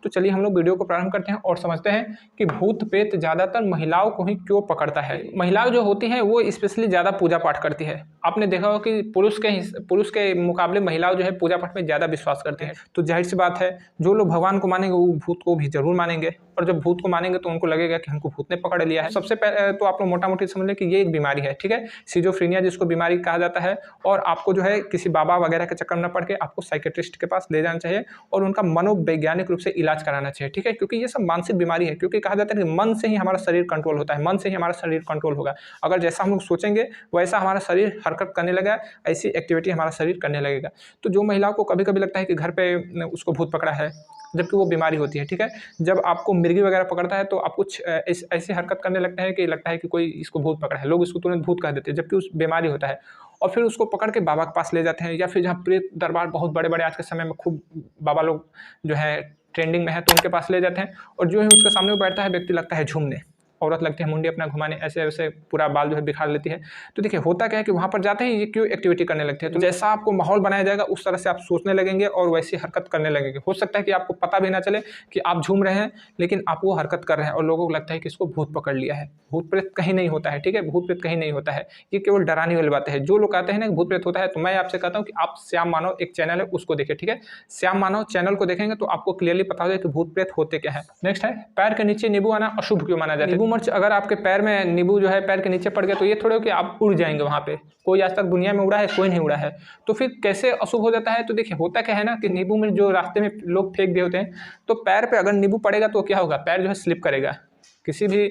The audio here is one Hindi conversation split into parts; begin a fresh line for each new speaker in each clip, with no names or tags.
तो चलिए हम लोग वीडियो को प्रारंभ करते हैं और समझते हैं कि भूत प्रेत ज़्यादातर महिलाओं को ही क्यों पकड़ता है। महिलाएं जो होती हैं वो स्पेशली ज़्यादा पूजा पाठ करती है। आपने देखा होगा कि पुरुष के मुकाबले महिलाओं जो है पूजा पाठ में ज़्यादा विश्वास करते हैं। तो जाहिर सी बात है, जो लोग भगवान को मानेंगे वो भूत को भी जरूर मानेंगे, और जब भूत को मानेंगे तो उनको लगेगा कि हमको भूत ने पकड़ लिया है। सबसे पहले तो आप लोग मोटा मोटी समझ लें कि ये एक बीमारी है, ठीक है, सिजोफ्रेनिया जिसको बीमारी कहा जाता है। और आपको जो है किसी बाबा वगैरह के चक्कर में पड़ के आपको साइकेट्रिस्ट के पास ले जाना चाहिए और उनका मनोवैज्ञानिक रूप से इलाज कराना चाहिए, ठीक है, क्योंकि ये सब मानसिक बीमारी है। क्योंकि कहा जाता है कि मन से ही हमारा शरीर कंट्रोल होता है, मन से ही हमारा शरीर कंट्रोल होगा। अगर जैसा हम लोग सोचेंगे वैसा हमारा शरीर हरकत करने लगेगा, ऐसी एक्टिविटी हमारा शरीर करने लगेगा। तो जो महिलाओं को कभी कभी लगता है कि घर पे उसको भूत पकड़ा है, जबकि वो बीमारी होती है, ठीक है। जब आपको मिर्गी वगैरह पकड़ता है तो आप कुछ ऐसी हरकत करने लगते हैं कि लगता है कि कोई इसको भूत पकड़ा है, लोग इसको तुरंत भूत कह देते हैं, जबकि उस बीमारी होता है। और फिर उसको पकड़ के बाबा के पास ले जाते हैं, या फिर जहाँ प्रेत दरबार बहुत बड़े बड़े आज के समय में खूब बाबा लोग जो है ट्रेंडिंग में है, तो उनके पास ले जाते हैं। और जो है उसके सामने वो बैठता है, व्यक्ति लगता है झूमने, औरत लगती है मुंडी अपना घुमाने, ऐसे वैसे पूरा बाल जो है बिखार लेती है। तो देखिए होता क्या है कि वहाँ पर जाते ही ये क्यों एक्टिविटी करने लगते हैं। तो जैसा आपको माहौल बनाया जाएगा उस तरह से आप सोचने लगेंगे और वैसी हरकत करने लगेंगे। हो सकता है कि आपको पता भी ना चले कि आप झूम रहे हैं, लेकिन आप वो हरकत कर रहे हैं और लोगों को लगता है कि इसको भूत पकड़ लिया है। भूत प्रेत कहीं नहीं होता है, ठीक है, भूत प्रेत कहीं नहीं होता है। ये केवल डराने वाली बातें हैं। जो लोग कहते हैं ना भूत प्रेत होता है, तो मैं आपसे कहता हूँ कि आप श्याम मानव एक चैनल है उसको देखिए, ठीक है। श्याम मानव चैनल को देखेंगे तो आपको क्लियरली पता हो जाए कि भूत प्रेत होते क्या है। नेक्स्ट है, पैर के नीचे नींबू आना अशुभ क्यों माना जाता है। नींबू मिर्च अगर आपके पैर में नींबू जो है पैर के नीचे पड़ गया तो ये थोड़े हो कि आप उड़ जाएंगे वहाँ पे। कोई आज तक दुनिया में उड़ा है? कोई नहीं उड़ा है। तो फिर कैसे अशुभ हो जाता है? तो देखिए होता क्या है ना कि नींबू में जो रास्ते में लोग फेंक दिए होते हैं, तो पैर पे अगर नींबू पड़ेगा तो क्या होगा, पैर जो है स्लिप करेगा। किसी भी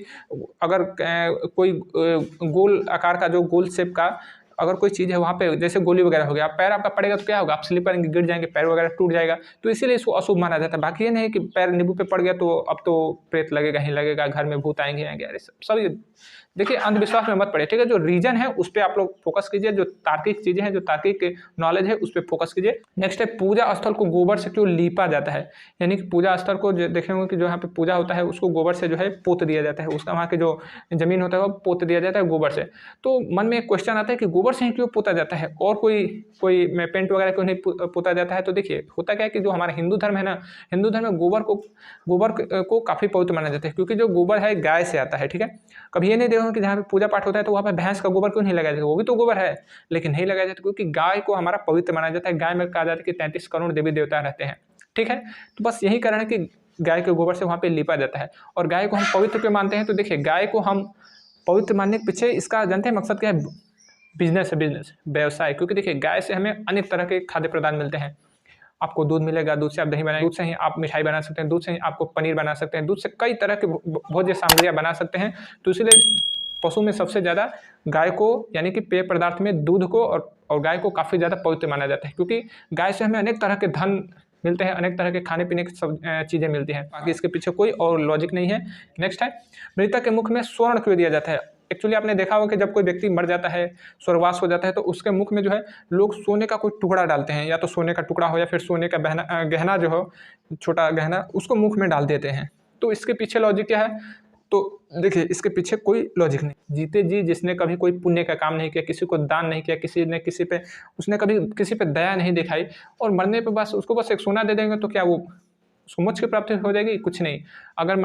अगर कोई गोल आकार का जो गोल शेप का अगर कोई चीज़ है वहाँ पे, जैसे गोली वगैरह हो गया, पैर आपका पड़ेगा तो क्या होगा, आप स्लिप करेंगे, गिर जाएंगे, पैर वगैरह टूट जाएगा। तो इसीलिए इसको अशुभ माना जाता है। बाकी ये नहीं कि पैर नींबू पे पड़ गया तो अब तो प्रेत लगेगा ही लगेगा, घर में भूत आएंगे आएंगे, अरे सब ये देखिए अंधविश्वास में मत पड़े, ठीक है। जो रीजन है उस पर आप लोग फोकस कीजिए, जो तार्किक चीज़ें हैं, जो तार्किक नॉलेज है उस पर फोकस कीजिए। नेक्स्ट है, पूजा स्थल को गोबर से क्यों लीपा जाता है। यानी कि पूजा स्थल को देखेंगे कि जो यहाँ पे पूजा होता है उसको गोबर से जो है पोत दिया जाता है, उसका वहाँ के जो जमीन होता है वो पोत दिया जाता है गोबर से। तो मन में एक क्वेश्चन आता है कि गोबर से ही क्यों पोता जाता है और कोई में पेंट वगैरह क्यों नहीं पोता जाता है। तो देखिए होता क्या है कि जो हमारा हिंदू धर्म है ना, हिंदू धर्म में गोबर को काफ़ी पवित्र माना जाता है, क्योंकि जो गोबर है गाय से आता है, ठीक है। कभी ये नहीं देखो कि जहाँ पे पूजा पाठ होता है तो वहाँ पे भैंस का गोबर क्यों नहीं लगाया जाता, वो भी तो गोबर है, लेकिन नहीं लगाया जाता क्योंकि गाय को हमारा पवित्र माना जाता है। गाय में कहा जाता है कि 33 करोड़ देवी देवता रहते हैं, ठीक है। तो बस यही कारण है कि गाय के गोबर से वहाँ पे लिपा जाता है। और गाय को हम पवित्र क्यों मानते हैं, तो देखिए गाय को हम पवित्र मानने के पीछे इसका जानते हैं मकसद क्या है, बिजनेस है, बिजनेस व्यवसाय। क्योंकि देखिए गाय से हमें अनेक तरह के खाद्य पदार्थ मिलते हैं। आपको दूध मिलेगा, दूध से आप दही बनाएंगे, दूध से ही आप मिठाई बना सकते हैं, दूध से ही आपको पनीर बना सकते हैं, दूध से कई तरह के भोज्य सामग्रियाँ बना सकते हैं। तो इसलिए पशु में सबसे ज़्यादा गाय को यानी कि पेय पदार्थ में दूध को और गाय को काफ़ी ज़्यादा पवित्र माना जाता है, क्योंकि गाय से हमें अनेक तरह के धन मिलते हैं, अनेक तरह के खाने पीने की सब चीज़ें मिलती हैं। बाकी इसके पीछे कोई और लॉजिक नहीं है। नेक्स्ट है, मृतक के मुख में स्वर्ण क्यों दिया जाता है। एक्चुअली आपने देखा होगा कि जब कोई व्यक्ति मर जाता है, स्वर्गवास हो जाता है, तो उसके मुख में जो है लोग सोने का कोई टुकड़ा डालते हैं, या तो सोने का टुकड़ा हो या फिर सोने का गहना जो हो, छोटा गहना, उसको मुख में डाल देते हैं। तो इसके पीछे लॉजिक क्या है, तो देखिए इसके पीछे कोई लॉजिक नहीं। जीते जी जिसने कभी कोई पुण्य का काम नहीं किया, किसी को दान नहीं किया, उसने कभी किसी पे दया नहीं दिखाई, और मरने पे बस उसको बस एक सोना दे देंगे तो क्या वो उसको मोक्ष की प्राप्ति हो जाएगी? कुछ नहीं। अगर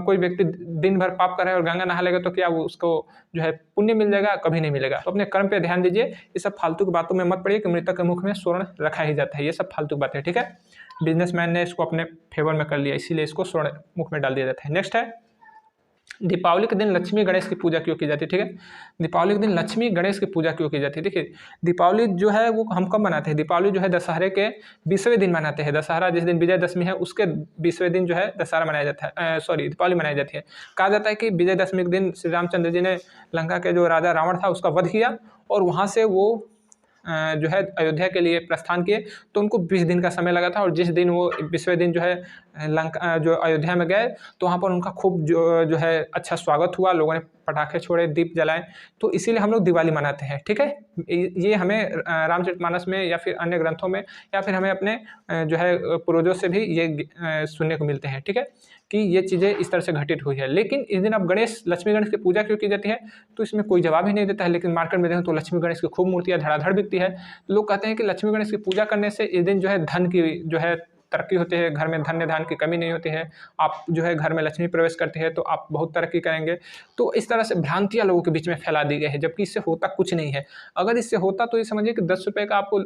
कोई व्यक्ति दिन भर पाप कर रहा है और गंगा नहा लेगा तो क्या वो उसको जो है पुण्य मिल जाएगा? कभी नहीं मिलेगा। तो अपने कर्म पे ध्यान दीजिए, ये सब फालतू की बातों में मत पड़िए कि मृतक के मुख में स्वर्ण रखा ही जाता है, ये सब फालतू की बात है, ठीक है। बिजनेसमैन ने इसको अपने फेवर में कर लिया, इसीलिए इसको स्वर्ण मुख में डाल दिया जाता है। नेक्स्ट है, दीपावली के दिन लक्ष्मी गणेश की पूजा क्यों की जाती है, ठीक है। दीपावली के दिन लक्ष्मी गणेश की पूजा क्यों की जाती है। देखिए दीपावली जो है वो हम कब मनाते हैं, दीपावली जो है दशहरे के 20वें दिन मनाते हैं। दशहरा जिस दिन विजयदशमी है उसके 20वें दिन जो है दशहरा मनाया जाता है, दीपावली मनाई जाती है। कहा जाता है कि विजयदशमी के दिन श्री रामचंद्र जी ने लंका के जो राजा रावण था उसका वध किया, और वहाँ से वो जो है अयोध्या के लिए प्रस्थान किए, तो उनको 20 दिन का समय लगा था। और जिस दिन वो 20वें दिन जो है लंका जो अयोध्या में गए, तो वहाँ पर उनका खूब जो है अच्छा स्वागत हुआ, लोगों ने पटाखे छोड़े, दीप जलाए, तो इसीलिए हम लोग दिवाली मनाते हैं, ठीक है। ये हमें रामचरितमानस में या फिर अन्य ग्रंथों में या फिर हमें अपने जो है पूर्वजों से भी ये सुनने को मिलते हैं, ठीक है, कि ये चीज़ें इस तरह से घटित हुई है। लेकिन इस दिन अब लक्ष्मी गणेश की पूजा क्यों की जाती है, तो इसमें कोई जवाब ही नहीं देता है। लेकिन मार्केट में देखें तो लक्ष्मी गणेश की खूब मूर्तियाँ धड़ाधड़ बिकती है। लोग कहते हैं कि लक्ष्मी गणेश की पूजा करने से इस दिन जो है धन की जो है तरक्की होती है, घर में धन्य धान की कमी नहीं होती है, आप जो है घर में लक्ष्मी प्रवेश करते हैं तो आप बहुत तरक्की करेंगे। तो इस तरह से भ्रांतियाँ लोगों के बीच में फैला दी गई है, जबकि इससे होता कुछ नहीं है। अगर इससे होता तो ये समझिए कि 10 रुपये का आपको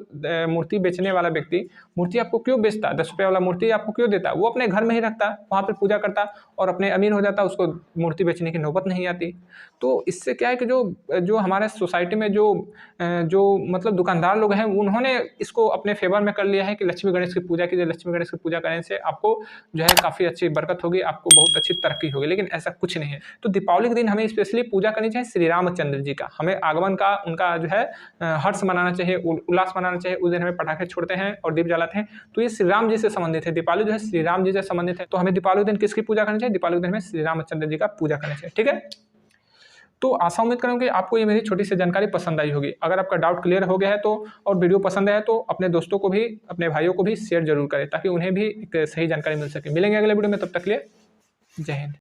मूर्ति बेचने वाला व्यक्ति मूर्ति आपको क्यों बेचता? 10 रुपये वाला मूर्ति आपको क्यों देता? वो अपने घर में ही रखता, वहाँ पे पूजा करता और अपने अमीर हो जाता, उसको मूर्ति बेचने की नौबत नहीं आती। तो इससे क्या है कि जो हमारे सोसाइटी में जो मतलब दुकानदार लोग हैं, उन्होंने इसको अपने फ़ेवर में कर लिया है कि लक्ष्मी गणेश की पूजा कीजिए, लक्ष्मी गणेश की पूजा करने से आपको जो है काफ़ी अच्छी बरकत होगी, आपको बहुत अच्छी तरक्की होगी, लेकिन ऐसा कुछ नहीं है। तो दीपावली के दिन हमें स्पेशली पूजा करनी चाहिए श्री रामचंद्र जी का। हमें आगमन का उनका जो है हर्ष मनाना चाहिए, उल्लास मनाना चाहिए। उस दिन हमें पटाखे छोड़ते हैं और दीप जलाते हैं, तो ये श्री राम जी से संबंधित है। दीपावली जो है श्री राम जी से संबंधित है, तो हमें दीपावली के दिन किसकी पूजा करनी चाहिए? दीपावली के दिन हमें श्री रामचंद्र जी का पूजा करना चाहिए। ठीक है, तो आशा उम्मीद करूँ कि आपको ये मेरी छोटी सी जानकारी पसंद आई होगी। अगर आपका डाउट क्लियर हो गया है तो और वीडियो पसंद आया तो अपने दोस्तों को भी, अपने भाइयों को भी शेयर जरूर करें, ताकि उन्हें भी एक सही जानकारी मिल सके। मिलेंगे अगले वीडियो में, तब तक के लिए जय हिंद।